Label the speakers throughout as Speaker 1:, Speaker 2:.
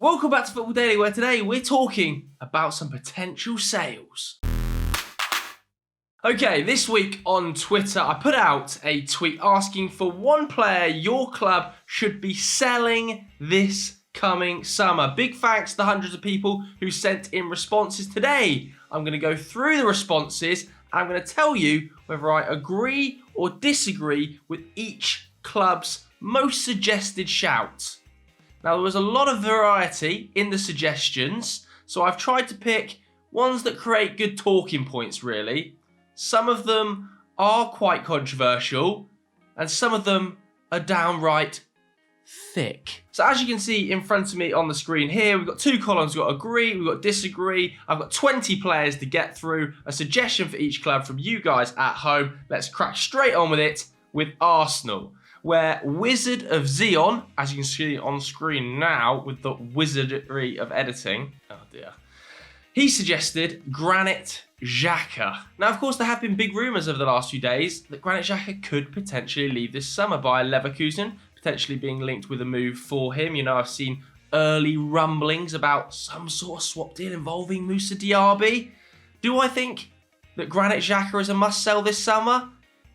Speaker 1: Welcome back to Football Daily, where today we're talking about some potential sales. Okay, this week on Twitter, I put out a tweet asking for one player your club should be selling this coming summer. Big thanks to the hundreds of people who sent in responses. Today, I'm going to go through the responses and I'm going to tell you whether I agree or disagree with each club's most suggested shout. Now, there was a lot of variety in the suggestions, so I've tried to pick ones that create good talking points, really. Some of them are quite controversial, and some of them are downright thick. So as you can see in front of me on the screen here, we've got two columns. We've got agree, we've got disagree. I've got 20 players to get through, a suggestion for each club from you guys at home. Let's crack straight on with it with Arsenal, where Wizard of Zion, as you can see on screen now with the wizardry of editing, oh dear, he suggested Granit Xhaka. Now, of course, there have been big rumours over the last few days that Granit Xhaka could potentially leave this summer. Bayer Leverkusen potentially being linked with a move for him. You know, I've seen early rumblings about some sort of swap deal involving Moussa Diaby. Do I think that Granit Xhaka is a must-sell this summer?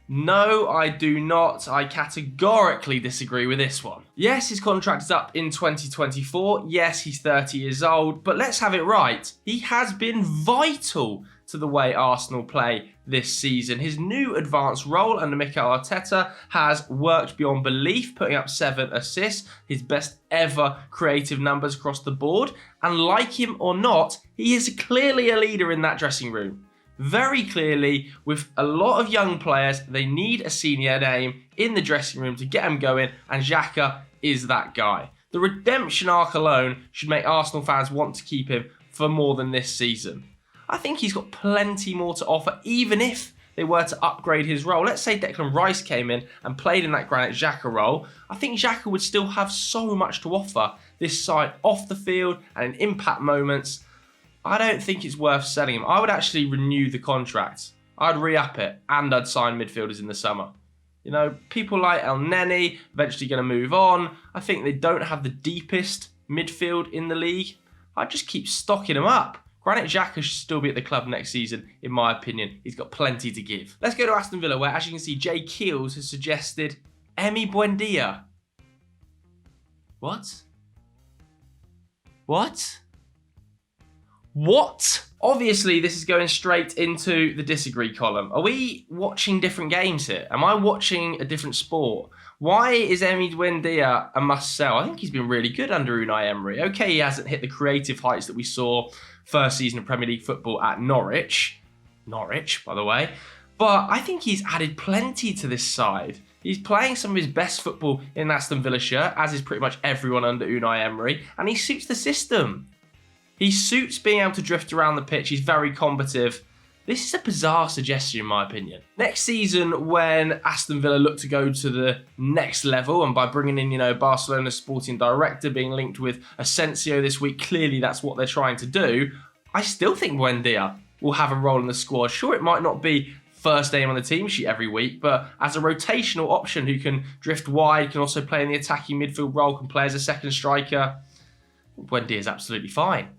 Speaker 1: No, I do not. I categorically disagree with this one. Yes, his contract is up in 2024. Yes, he's 30 years old, but let's have it right. He has been vital to the way Arsenal play this season. His new advanced role under Mikel Arteta has worked beyond belief, putting up 7 assists, his best ever creative numbers across the board. And like him or not, he is clearly a leader in that dressing room. Very clearly, with a lot of young players, they need a senior name in the dressing room to get them going, and Xhaka is that guy. The redemption arc alone should make Arsenal fans want to keep him for more than this season. I think he's got plenty more to offer, even if they were to upgrade his role. Let's say Declan Rice came in and played in that Granit Xhaka role. I think Xhaka would still have so much to offer this side off the field and in impact moments. I don't think it's worth selling him. I would actually renew the contract. I'd re-up it and I'd sign midfielders in the summer. You know, people like El Neni eventually going to move on. I think they don't have the deepest midfield in the league. I'd just keep stocking them up. Granit Xhaka should still be at the club next season, in my opinion. He's got plenty to give. Let's go to Aston Villa, where, as you can see, Jay Keels has suggested Emi Buendia. What? What? What? Obviously, this is going straight into the disagree column. Are we watching different games here? Am I watching a different sport? Why is Emi Buendia a must-sell? I think he's been really good under Unai Emery. Okay, he hasn't hit the creative heights that we saw first season of Premier League football at Norwich. Norwich, by the way. But I think he's added plenty to this side. He's playing some of his best football in an Aston Villa shirt, as is pretty much everyone under Unai Emery, and he suits the system. He suits being able to drift around the pitch. He's very combative. This is a bizarre suggestion, in my opinion. Next season, when Aston Villa look to go to the next level, and by bringing in, Barcelona's sporting director being linked with Asensio this week, clearly that's what they're trying to do. I still think Buendia will have a role in the squad. Sure, it might not be first name on the team sheet every week, but as a rotational option who can drift wide, can also play in the attacking midfield role, can play as a second striker, Buendia is absolutely fine.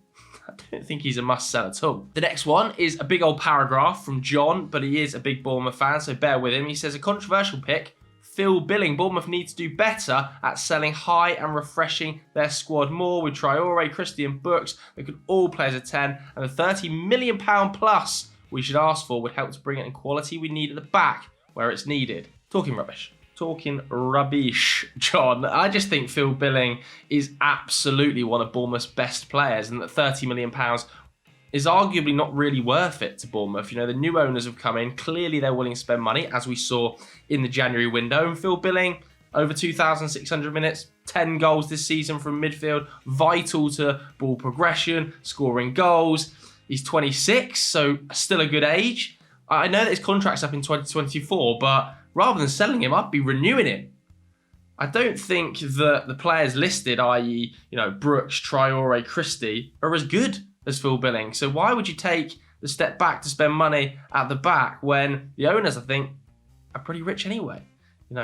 Speaker 1: I don't think he's a must-sell at all. The next one is a big old paragraph from John, but he is a big Bournemouth fan, so bear with him. He says, a controversial pick, Phil Billing. Bournemouth need to do better at selling high and refreshing their squad more with Traore, Christie and Brooks that could all play as a 10, and the £30 million plus we should ask for would help to bring in quality we need at the back where it's needed. Talking rubbish, John. I just think Phil Billing is absolutely one of Bournemouth's best players, and that £30 million is arguably not really worth it to Bournemouth. The new owners have come in. Clearly, they're willing to spend money, as we saw in the January window. And Phil Billing, over 2,600 minutes, 10 goals this season from midfield, vital to ball progression, scoring goals. He's 26, so still a good age. I know that his contract's up in 2024, but rather than selling him, I'd be renewing him. I don't think that the players listed, i.e., Brooks, Traore, Christie, are as good as Phil Billing. So why would you take the step back to spend money at the back when the owners, I think, are pretty rich anyway?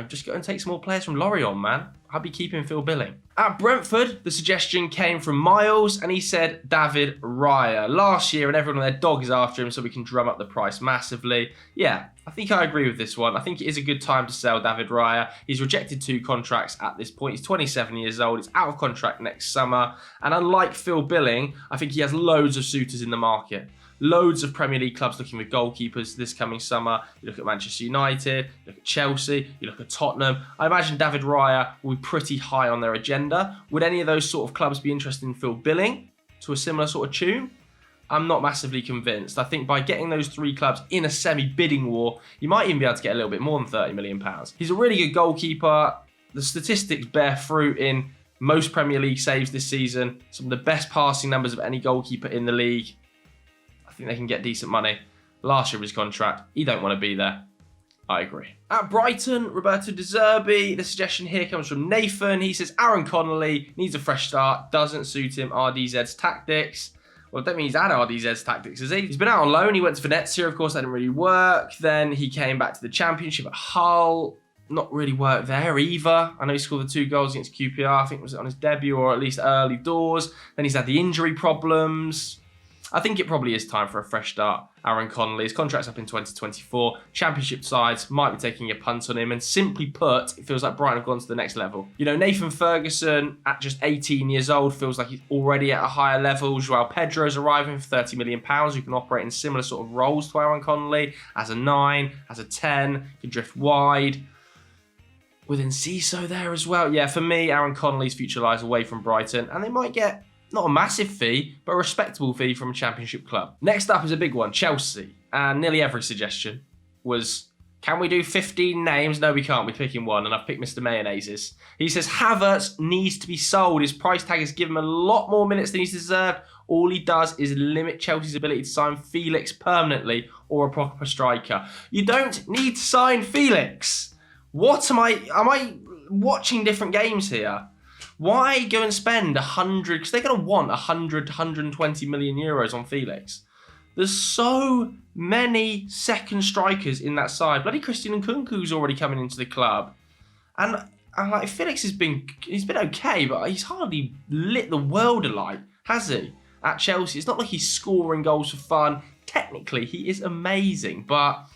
Speaker 1: Just go and take some more players from Lorient, man. I'd be keeping Phil Billing. At Brentford, the suggestion came from Miles, and he said David Raya. Last year, and everyone and their dog is after him, so we can drum up the price massively. Yeah, I think I agree with this one. I think it is a good time to sell David Raya. He's rejected 2 contracts at this point. He's 27 years old. He's out of contract next summer. And unlike Phil Billing, I think he has loads of suitors in the market. Loads of Premier League clubs looking for goalkeepers this coming summer. You look at Manchester United, you look at Chelsea, you look at Tottenham. I imagine David Raya will be pretty high on their agenda. Would any of those sort of clubs be interested in Phil Billing to a similar sort of tune? I'm not massively convinced. I think by getting those 3 clubs in a semi-bidding war, you might even be able to get a little bit more than £30 million. He's a really good goalkeeper. The statistics bear fruit in most Premier League saves this season. Some of the best passing numbers of any goalkeeper in the league. I think they can get decent money. Last year of his contract, he don't want to be there. I agree. At Brighton, Roberto De Zerbi, the suggestion here comes from Nathan. He says Aaron Connolly needs a fresh start, doesn't suit him, RDZ's tactics. Well, I don't mean he's had RDZ's tactics, has he? He's been out on loan. He went to Venezia, of course, that didn't really work. Then he came back to the Championship at Hull. Not really worked there either. I know he scored the 2 goals against QPR. I think it was on his debut or at least early doors. Then he's had the injury problems. I think it probably is time for a fresh start. Aaron Connolly, his contract's up in 2024. Championship sides might be taking a punt on him. And simply put, it feels like Brighton have gone to the next level. You know, Nathan Ferguson, at just 18 years old, feels like he's already at a higher level. Joao Pedro's arriving for £30 million, who can operate in similar sort of roles to Aaron Connolly. As a 9, as a 10, can drift wide. With Enciso there as well. Yeah, for me, Aaron Connolly's future lies away from Brighton. And they might get not a massive fee, but a respectable fee from a Championship club. Next up is a big one, Chelsea. And nearly every suggestion was, can we do 15 names? No, we can't. We're picking one, and I've picked Mr. Mayonnaises. He says Havertz needs to be sold. His price tag has given him a lot more minutes than he's deserved. All he does is limit Chelsea's ability to sign Felix permanently or a proper striker. You don't need to sign Felix. Am I watching different games here? Why go and spend 100, because they're going to want 100, 120 million euros on Felix. There's so many second strikers in that side. Bloody Christian Nkunku's already coming into the club. And like Felix he's been okay, but he's hardly lit the world alight, has he? At Chelsea, it's not like he's scoring goals for fun. Technically, he is amazing, but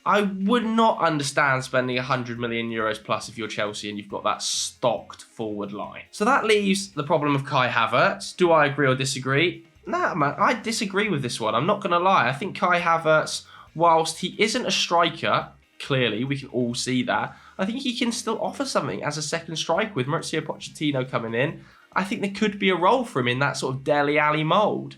Speaker 1: I would not understand spending 100 million euros plus if you're Chelsea and you've got that stocked forward line. So that leaves the problem of Kai Havertz. Do I agree or disagree? Nah, man, I disagree with this one. I'm not going to lie. I think Kai Havertz, whilst he isn't a striker, clearly, we can all see that, I think he can still offer something as a second striker with Mauricio Pochettino coming in. I think there could be a role for him in that sort of Dele Alli mould.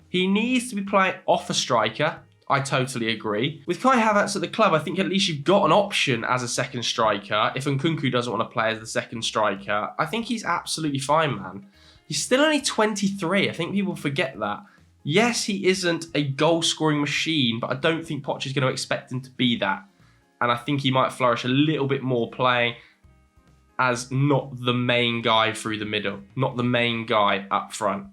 Speaker 1: He needs to be playing off a striker. I totally agree. With Kai Havertz at the club, I think at least you've got an option as a second striker. If Nkunku doesn't want to play as the second striker, I think he's absolutely fine, man. He's still only 23. I think people forget that. Yes, he isn't a goal-scoring machine, but I don't think Poch is going to expect him to be that. And I think he might flourish a little bit more playing as not the main guy through the middle, not the main guy up front.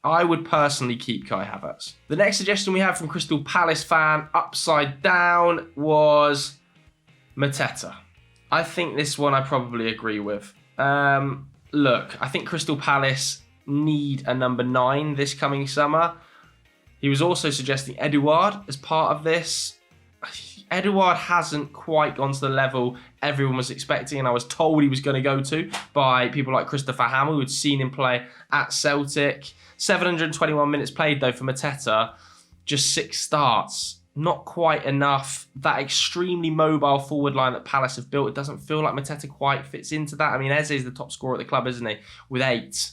Speaker 1: I would personally keep Kai Havertz. The next suggestion we have from Crystal Palace fan, Upside Down, was Mateta. I think this one I probably agree with. Look, I think Crystal Palace need a number 9 this coming summer. He was also suggesting Edouard as part of this. Edouard hasn't quite gone to the level everyone was expecting, and I was told he was going to go to by people like Christopher Hamill, who had seen him play at Celtic. 721 minutes played, though, for Mateta. Just 6 starts. Not quite enough. That extremely mobile forward line that Palace have built, it doesn't feel like Mateta quite fits into that. I mean, Eze is the top scorer at the club, isn't he? With 8.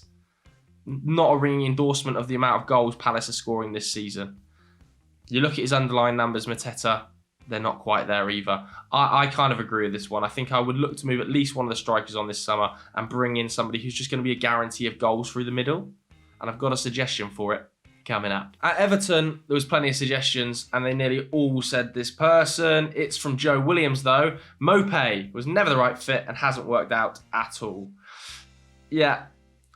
Speaker 1: Not a ringing endorsement of the amount of goals Palace are scoring this season. You look at his underlying numbers, Mateta, they're not quite there either. I kind of agree with this one. I think I would look to move at least one of the strikers on this summer and bring in somebody who's just going to be a guarantee of goals through the middle. And I've got a suggestion for it coming up. At Everton, there was plenty of suggestions, and they nearly all said this person. It's from Joe Williams, though. Mopé was never the right fit and hasn't worked out at all. Yeah,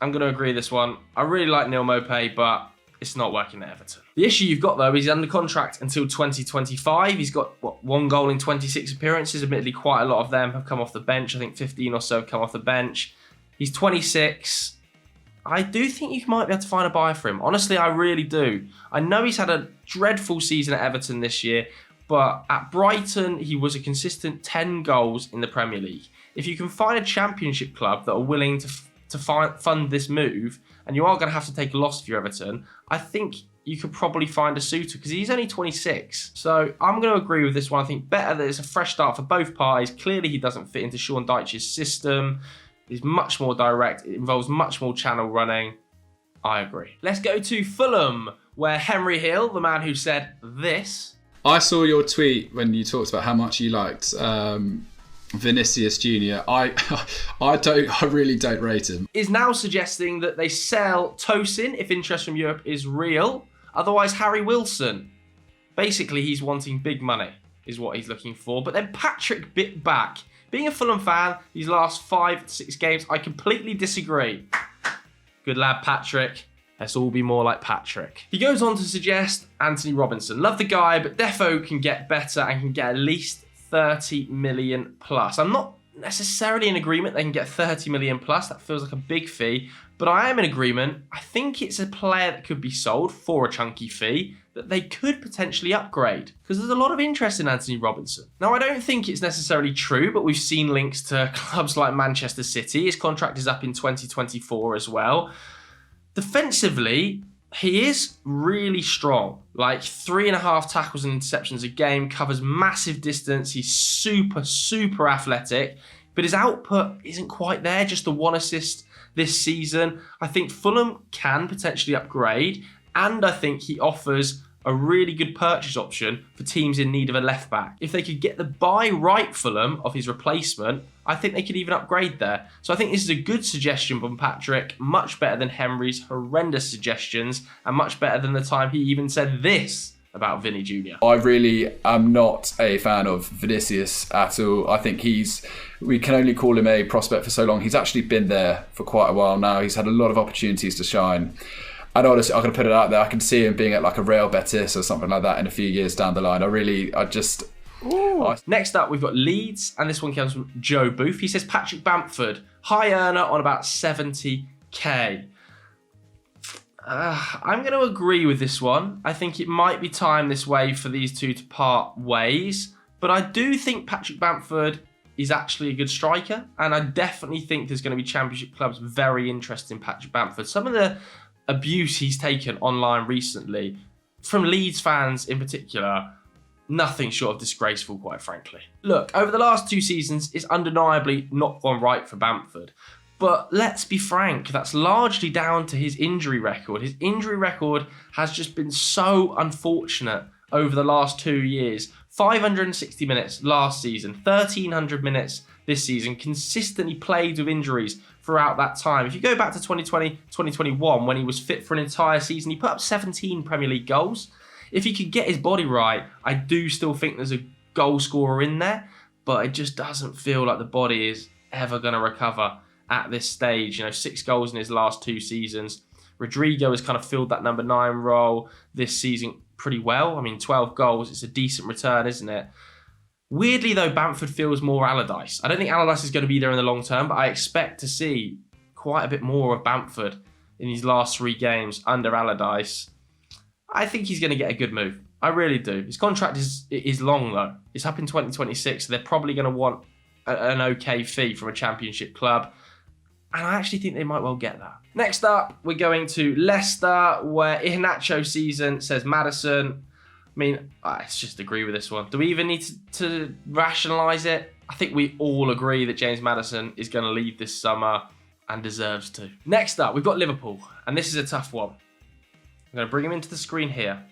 Speaker 1: I'm going to agree with this one. I really like Neil Mopé, but it's not working at Everton. The issue you've got, though, is he's under contract until 2025. He's got, 1 goal in 26 appearances. Admittedly, quite a lot of them have come off the bench. I think 15 or so have come off the bench. He's 26. I do think you might be able to find a buyer for him. Honestly, I really do. I know he's had a dreadful season at Everton this year, but at Brighton, he was a consistent 10 goals in the Premier League. If you can find a championship club that are willing to fund this move, and you are going to have to take a loss if you're Everton, I think you could probably find a suitor because he's only 26. So I'm going to agree with this one. I think better that it's a fresh start for both parties. Clearly, he doesn't fit into Sean Dyche's system. He's much more direct. It involves much more channel running. I agree. Let's go to Fulham, where Henry Hill, the man who said this.
Speaker 2: I saw your tweet when you talked about how much you liked Vinicius Jr. I really don't rate him.
Speaker 1: Is now suggesting that they sell Tosin if interest from Europe is real. Otherwise, Harry Wilson. Basically, he's wanting big money, is what he's looking for. But then Patrick bit back. Being a Fulham fan, these last 5 to 6 games, I completely disagree. Good lad, Patrick. Let's all be more like Patrick. He goes on to suggest Anthony Robinson. Love the guy, but Defo can get better and can get at least 30 million plus. I'm not necessarily in agreement they can get 30 million plus. That feels like a big fee. But I am in agreement. I think it's a player that could be sold for a chunky fee that they could potentially upgrade because there's a lot of interest in Anthony Robinson. Now, I don't think it's necessarily true, but we've seen links to clubs like Manchester City. His contract is up in 2024 as well. Defensively, he is really strong. Like 3.5 tackles and interceptions a game, covers massive distance. He's super athletic, but his output isn't quite there. Just the 1 assist this season. I think Fulham can potentially upgrade, and I think he offers a really good purchase option for teams in need of a left back. If they could get the buy right Fulham of his replacement, I think they could even upgrade there. So I think this is a good suggestion from Patrick, much better than Henry's horrendous suggestions, and much better than the time he even said this about Vinny Jr.
Speaker 2: I really am not a fan of Vinicius at all. I think we can only call him a prospect for so long. He's actually been there for quite a while now. He's had a lot of opportunities to shine. And honestly, I'm going to put it out there. I can see him being at like a Real Betis or something like that in a few years down the line.
Speaker 1: Next up, we've got Leeds, and this one comes from Joe Booth. He says Patrick Bamford, high earner on about 70k. I'm going to agree with this one. I think it might be time this way for these two to part ways. But I do think Patrick Bamford is actually a good striker. And I definitely think there's going to be championship clubs very interested in Patrick Bamford. Some of the abuse he's taken online recently, from Leeds fans in particular, nothing short of disgraceful, quite frankly. Look, over the last 2 seasons, it's undeniably not gone right for Bamford. But let's be frank, that's largely down to his injury record. His injury record has just been so unfortunate over the last 2 years. 560 minutes last season, 1,300 minutes this season, consistently played with injuries throughout that time. If you go back to 2020, 2021, when he was fit for an entire season, he put up 17 Premier League goals. If he could get his body right, I do still think there's a goal scorer in there, but it just doesn't feel like the body is ever going to recover at this stage. 6 goals in his last 2 seasons. Rodrigo has kind of filled that number 9 role this season pretty well. I mean, 12 goals, it's a decent return, isn't it? Weirdly, though, Bamford feels more Allardyce. I don't think Allardyce is going to be there in the long term, but I expect to see quite a bit more of Bamford in these last 3 games under Allardyce. I think he's going to get a good move. I really do. His contract is long, though. It's up in 2026, so they're probably going to want an okay fee from a championship club. And I actually think they might well get that. Next up, we're going to Leicester, where Iheanacho season says Maddison. I mean, let's just agree with this one. Do we even need to rationalise it? I think we all agree that James Maddison is going to leave this summer and deserves to. Next up, we've got Liverpool, and this is a tough one. I'm going to bring him into the screen here.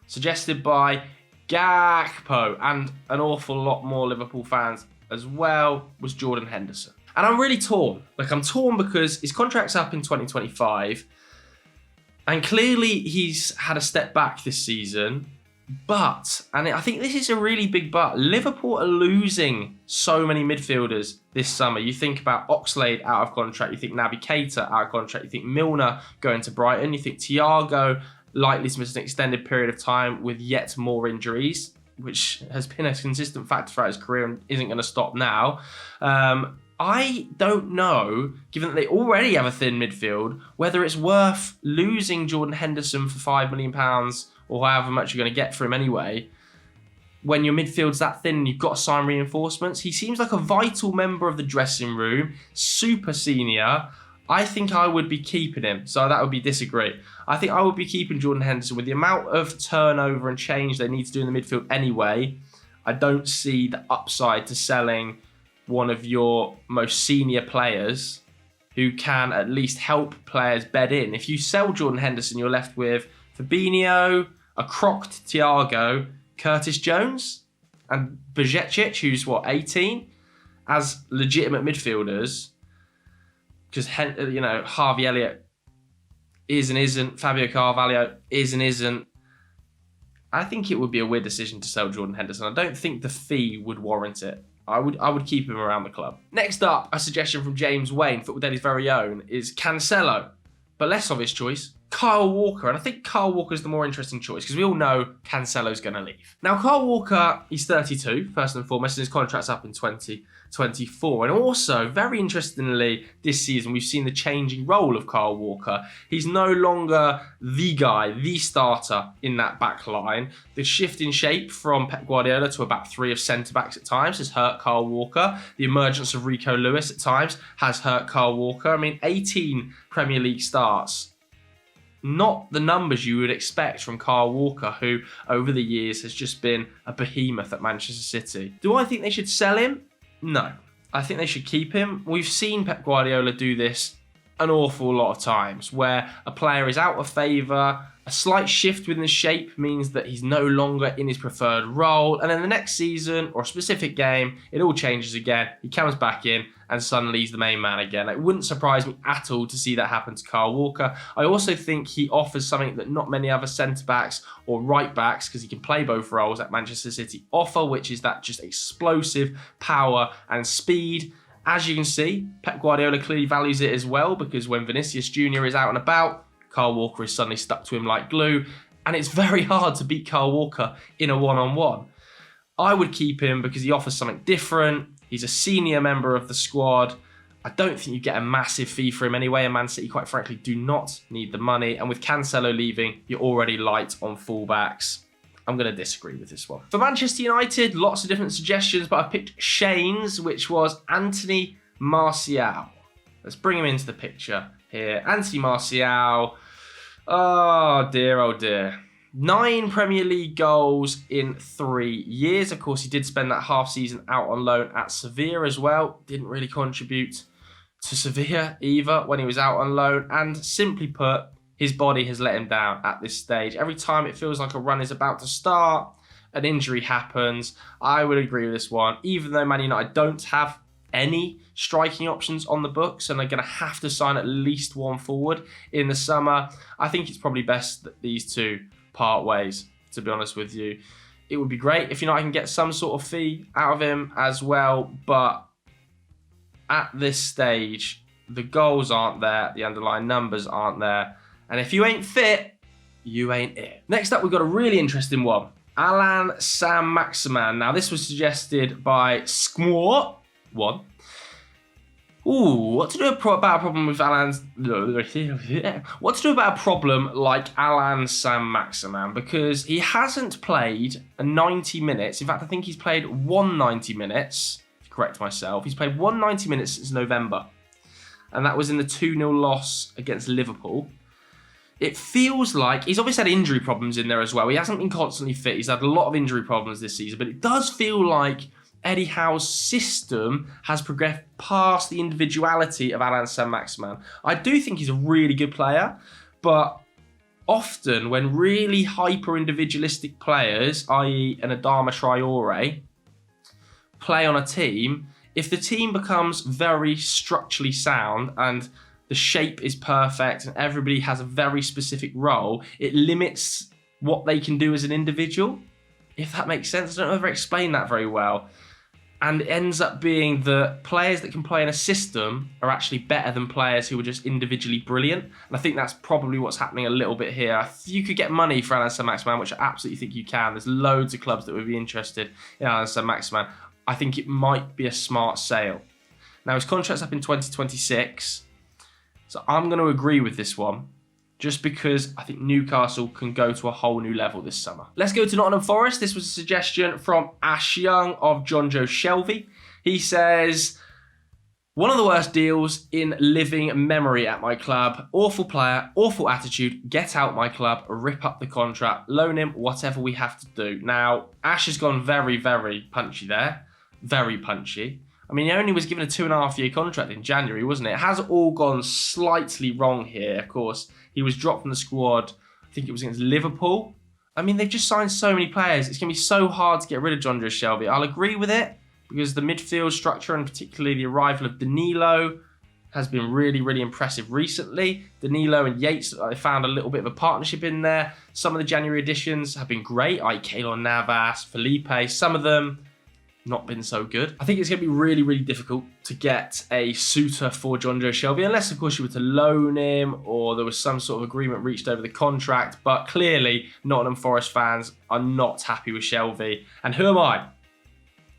Speaker 1: Suggested by Gakpo, and an awful lot more Liverpool fans as well, was Jordan Henderson. And I'm really torn. I'm torn because his contract's up in 2025, and clearly he's had a step back this season. But, and I think this is a really big but, Liverpool are losing so many midfielders this summer. You think about Oxlade out of contract, you think Naby Keita out of contract, you think Milner going to Brighton, you think Thiago likely to miss an extended period of time with yet more injuries, which has been a consistent factor throughout his career and isn't going to stop now. I don't know, given that they already have a thin midfield, whether it's worth losing Jordan Henderson for £5 million or however much you're going to get for him anyway, when your midfield's that thin and you've got to sign reinforcements. He seems like a vital member of the dressing room, super senior. I think I would be keeping him, so that would be disagree. I think I would be keeping Jordan Henderson with the amount of turnover and change they need to do in the midfield anyway. I don't see the upside to selling one of your most senior players who can at least help players bed in. If you sell Jordan Henderson, you're left with Fabinho, a crocked Thiago, Curtis Jones, and Bajcetic, who's 18, as legitimate midfielders. Because Harvey Elliott is and isn't, Fabio Carvalho is and isn't. I think it would be a weird decision to sell Jordan Henderson. I don't think the fee would warrant it. I would keep him around the club. Next up, a suggestion from James Wayne, Football Daily's very own, is Cancelo. But less obvious choice, Kyle Walker. And I think Kyle Walker is the more interesting choice because we all know Cancelo's going to leave. Now, Kyle Walker, he's 32, first and foremost, and his contract's up in 2024. And also, very interestingly, this season, we've seen the changing role of Kyle Walker. He's no longer the guy, the starter in that back line. The shift in shape from Pep Guardiola to a back three of centre-backs at times has hurt Kyle Walker. The emergence of Rico Lewis at times has hurt Kyle Walker. I mean, 18 Premier League starts. Not the numbers you would expect from Kyle Walker, who over the years has just been a behemoth at Manchester City. Do I think they should sell him? No. I think they should keep him. We've seen Pep Guardiola do this an awful lot of times, where a player is out of favour, a slight shift within his shape means that he's no longer in his preferred role, and then the next season or a specific game, it all changes again. He comes back in and suddenly he's the main man again. It wouldn't surprise me at all to see that happen to Kyle Walker. I also think he offers something that not many other centre-backs or right-backs, because he can play both roles at Manchester City, offer, which is that just explosive power and speed. As you can see, Pep Guardiola clearly values it as well, because when Vinicius Jr. is out and about, Kyle Walker is suddenly stuck to him like glue, and it's very hard to beat Kyle Walker in a one-on-one. I would keep him because he offers something different. He's a senior member of the squad. I don't think you get a massive fee for him anyway, and Man City, quite frankly, do not need the money. And with Cancelo leaving, you're already light on fullbacks. I'm going to disagree with this one. For Manchester United, lots of different suggestions, but I picked Shane's, which was Anthony Martial. Let's bring him into the picture here. Anthony Martial. Oh dear. 9 Premier League goals in 3 years. Of course, he did spend that half season out on loan at Sevilla as well. Didn't really contribute to Sevilla either when he was out on loan. And simply put, his body has let him down at this stage. Every time it feels like a run is about to start, an injury happens. I would agree with this one. Even though Man United don't have any striking options on the books and they're going to have to sign at least one forward in the summer, I think it's probably best that these two part ways, to be honest with you. It would be great if United can get some sort of fee out of him as well, but at this stage, the goals aren't there, the underlying numbers aren't there, and if you ain't fit, you ain't it. Next up, we've got a really interesting one. Alan Saint-Maximin. Now, this was suggested by Squat One. Ooh, what to do about a problem with Alan's... What to do about a problem like Alan Saint-Maximin? Because he hasn't played 90 minutes. In fact, I think he's played 190 minutes. To correct myself. He's played 190 minutes since November. And that was in the 2-0 loss against Liverpool. It feels like... He's obviously had injury problems in there as well. He hasn't been constantly fit. He's had a lot of injury problems this season. But it does feel like Eddie Howe's system has progressed past the individuality of Alan Saint-Maximin. I do think he's a really good player, but often when really hyper-individualistic players, i.e. an Adama Traore, play on a team, if the team becomes very structurally sound and the shape is perfect and everybody has a very specific role, it limits what they can do as an individual, if that makes sense. I don't ever explain that very well. And it ends up being that players that can play in a system are actually better than players who are just individually brilliant. And I think that's probably what's happening a little bit here. If you could get money for Alan Saint-Maximin, which I absolutely think you can, there's loads of clubs that would be interested in Alan Saint-Maximin. I think it might be a smart sale. Now, his contract's up in 2026, so I'm going to agree with this one, just because I think Newcastle can go to a whole new level this summer. Let's go to Nottingham Forest. This was a suggestion from Ash Young of John Joe Shelby. He says, one of the worst deals in living memory at my club. Awful player, awful attitude. Get out my club, rip up the contract, loan him, whatever we have to do. Now, Ash has gone very, very punchy there. Very punchy. I mean, he only was given a 2.5-year contract in January, wasn't it? It has all gone slightly wrong here. Of course, he was dropped from the squad. I think it was against Liverpool. I mean, they've just signed so many players. It's going to be so hard to get rid of John Joe Shelby. I'll agree with it, because the midfield structure and particularly the arrival of Danilo has been really, really impressive recently. Danilo and Yates, I found a little bit of a partnership in there. Some of the January additions have been great, like Keylor Navas, Felipe. Some of them not been so good. I think it's going to be really, really difficult to get a suitor for John Joe Shelby, unless, of course, you were to loan him or there was some sort of agreement reached over the contract. But clearly, Nottingham Forest fans are not happy with Shelby. And who am I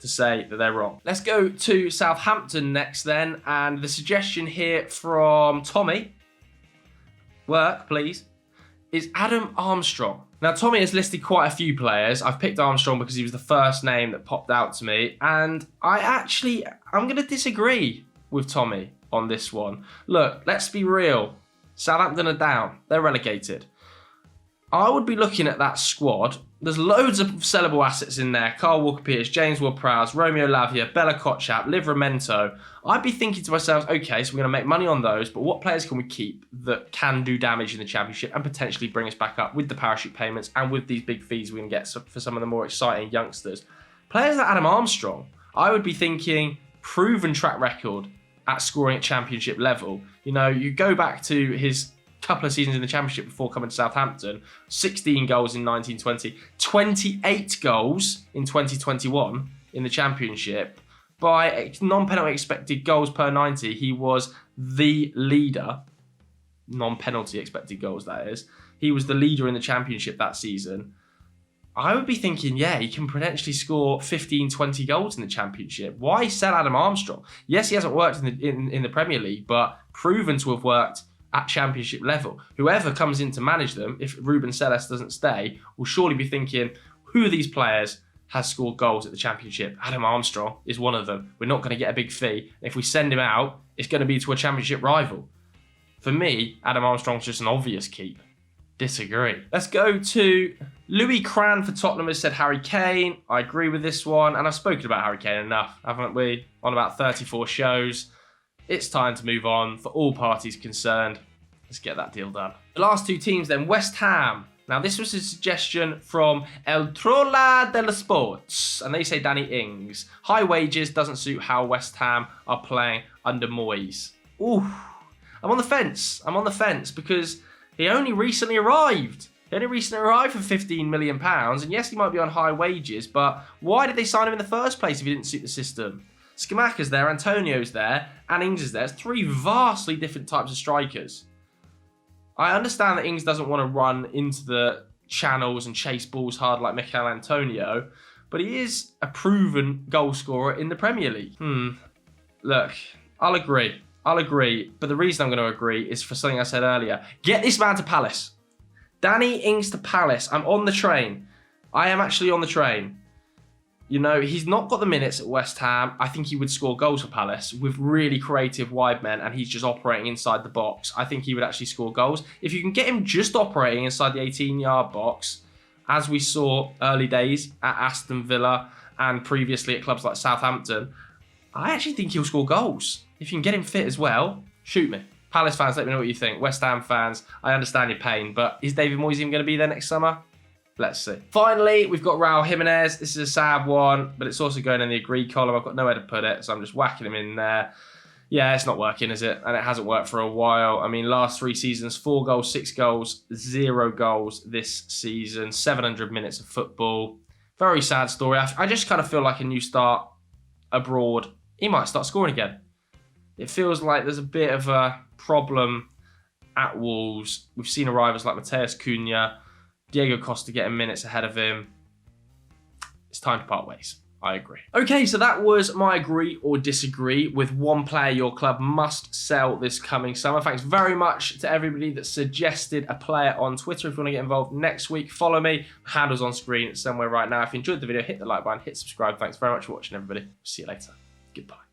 Speaker 1: to say that they're wrong? Let's go to Southampton next then. And the suggestion here from Tommy, work please, is Adam Armstrong. Now, Tommy has listed quite a few players. I've picked Armstrong because he was the first name that popped out to me. And I'm going to disagree with Tommy on this one. Look, let's be real. Southampton are down. They're relegated. I would be looking at that squad. There's loads of sellable assets in there. Carl Walker-Peters, James Ward-Prowse, Romeo Lavia, Bella Kotchap, Livramento. I'd be thinking to myself, okay, so we're going to make money on those, but what players can we keep that can do damage in the Championship and potentially bring us back up with the parachute payments and with these big fees we're going to get for some of the more exciting youngsters? Players like Adam Armstrong, I would be thinking proven track record at scoring at Championship level. You know, you go back to his couple of seasons in the Championship before coming to Southampton, 16 goals in 1920, 28 goals in 2021 in the Championship. By non-penalty expected goals per 90, he was the leader. Non-penalty expected goals, that is. He was the leader in the Championship that season. I would be thinking, yeah, he can potentially score 15, 20 goals in the Championship. Why sell Adam Armstrong? Yes, he hasn't worked in the Premier League, but proven to have worked at Championship level. Whoever comes in to manage them, if Ruben Celes doesn't stay, will surely be thinking, who of these players has scored goals at the Championship? Adam Armstrong is one of them. We're not going to get a big fee. If we send him out, it's going to be to a Championship rival. For me, Adam Armstrong's just an obvious keep. Disagree. Let's go to Louis Cran for Tottenham has said Harry Kane. I agree with this one, and I've spoken about Harry Kane enough, haven't we? On about 34 shows. It's time to move on for all parties concerned. Let's get that deal done. The last two teams then, West Ham. Now, this was a suggestion from El Trola de los Sports, and they say Danny Ings. High wages doesn't suit how West Ham are playing under Moyes. Ooh, I'm on the fence. Because he only recently arrived. He only recently arrived for £15 million, and yes, he might be on high wages, but why did they sign him in the first place if he didn't suit the system? Scamacca's there, Antonio's there, and Ings is there. It's three vastly different types of strikers. I understand that Ings doesn't want to run into the channels and chase balls hard like Mikel Antonio, but he is a proven goal scorer in the Premier League. Look, I'll agree, but the reason I'm going to agree is for something I said earlier. Get this man to Palace. Danny Ings to Palace. I'm on the train. I am actually on the train. You know, he's not got the minutes at West Ham. I think he would score goals for Palace with really creative wide men, and he's just operating inside the box. I think he would actually score goals. If you can get him just operating inside the 18-yard box, as we saw early days at Aston Villa and previously at clubs like Southampton, I actually think he'll score goals. If you can get him fit as well, shoot me. Palace fans, let me know what you think. West Ham fans, I understand your pain, but is David Moyes even going to be there next summer? Let's see. Finally, we've got Raul Jimenez. This is a sad one, but it's also going in the agreed column. I've got nowhere to put it, so I'm just whacking him in there. Yeah, it's not working, is it? And it hasn't worked for a while. I mean, last 3 seasons, 4 goals, 6 goals, 0 goals this season, 700 minutes of football. Very sad story. I just kind of feel like a new start abroad, he might start scoring again. It feels like there's a bit of a problem at Wolves. We've seen arrivals like Mateus Cunha, Diego Costa getting minutes ahead of him. It's time to part ways. I agree. Okay, so that was my agree or disagree with one player your club must sell this coming summer. Thanks very much to everybody that suggested a player on Twitter. If you want to get involved next week, follow me. Handle's on screen somewhere right now. If you enjoyed the video, hit the like button, hit subscribe. Thanks very much for watching, everybody. See you later. Goodbye.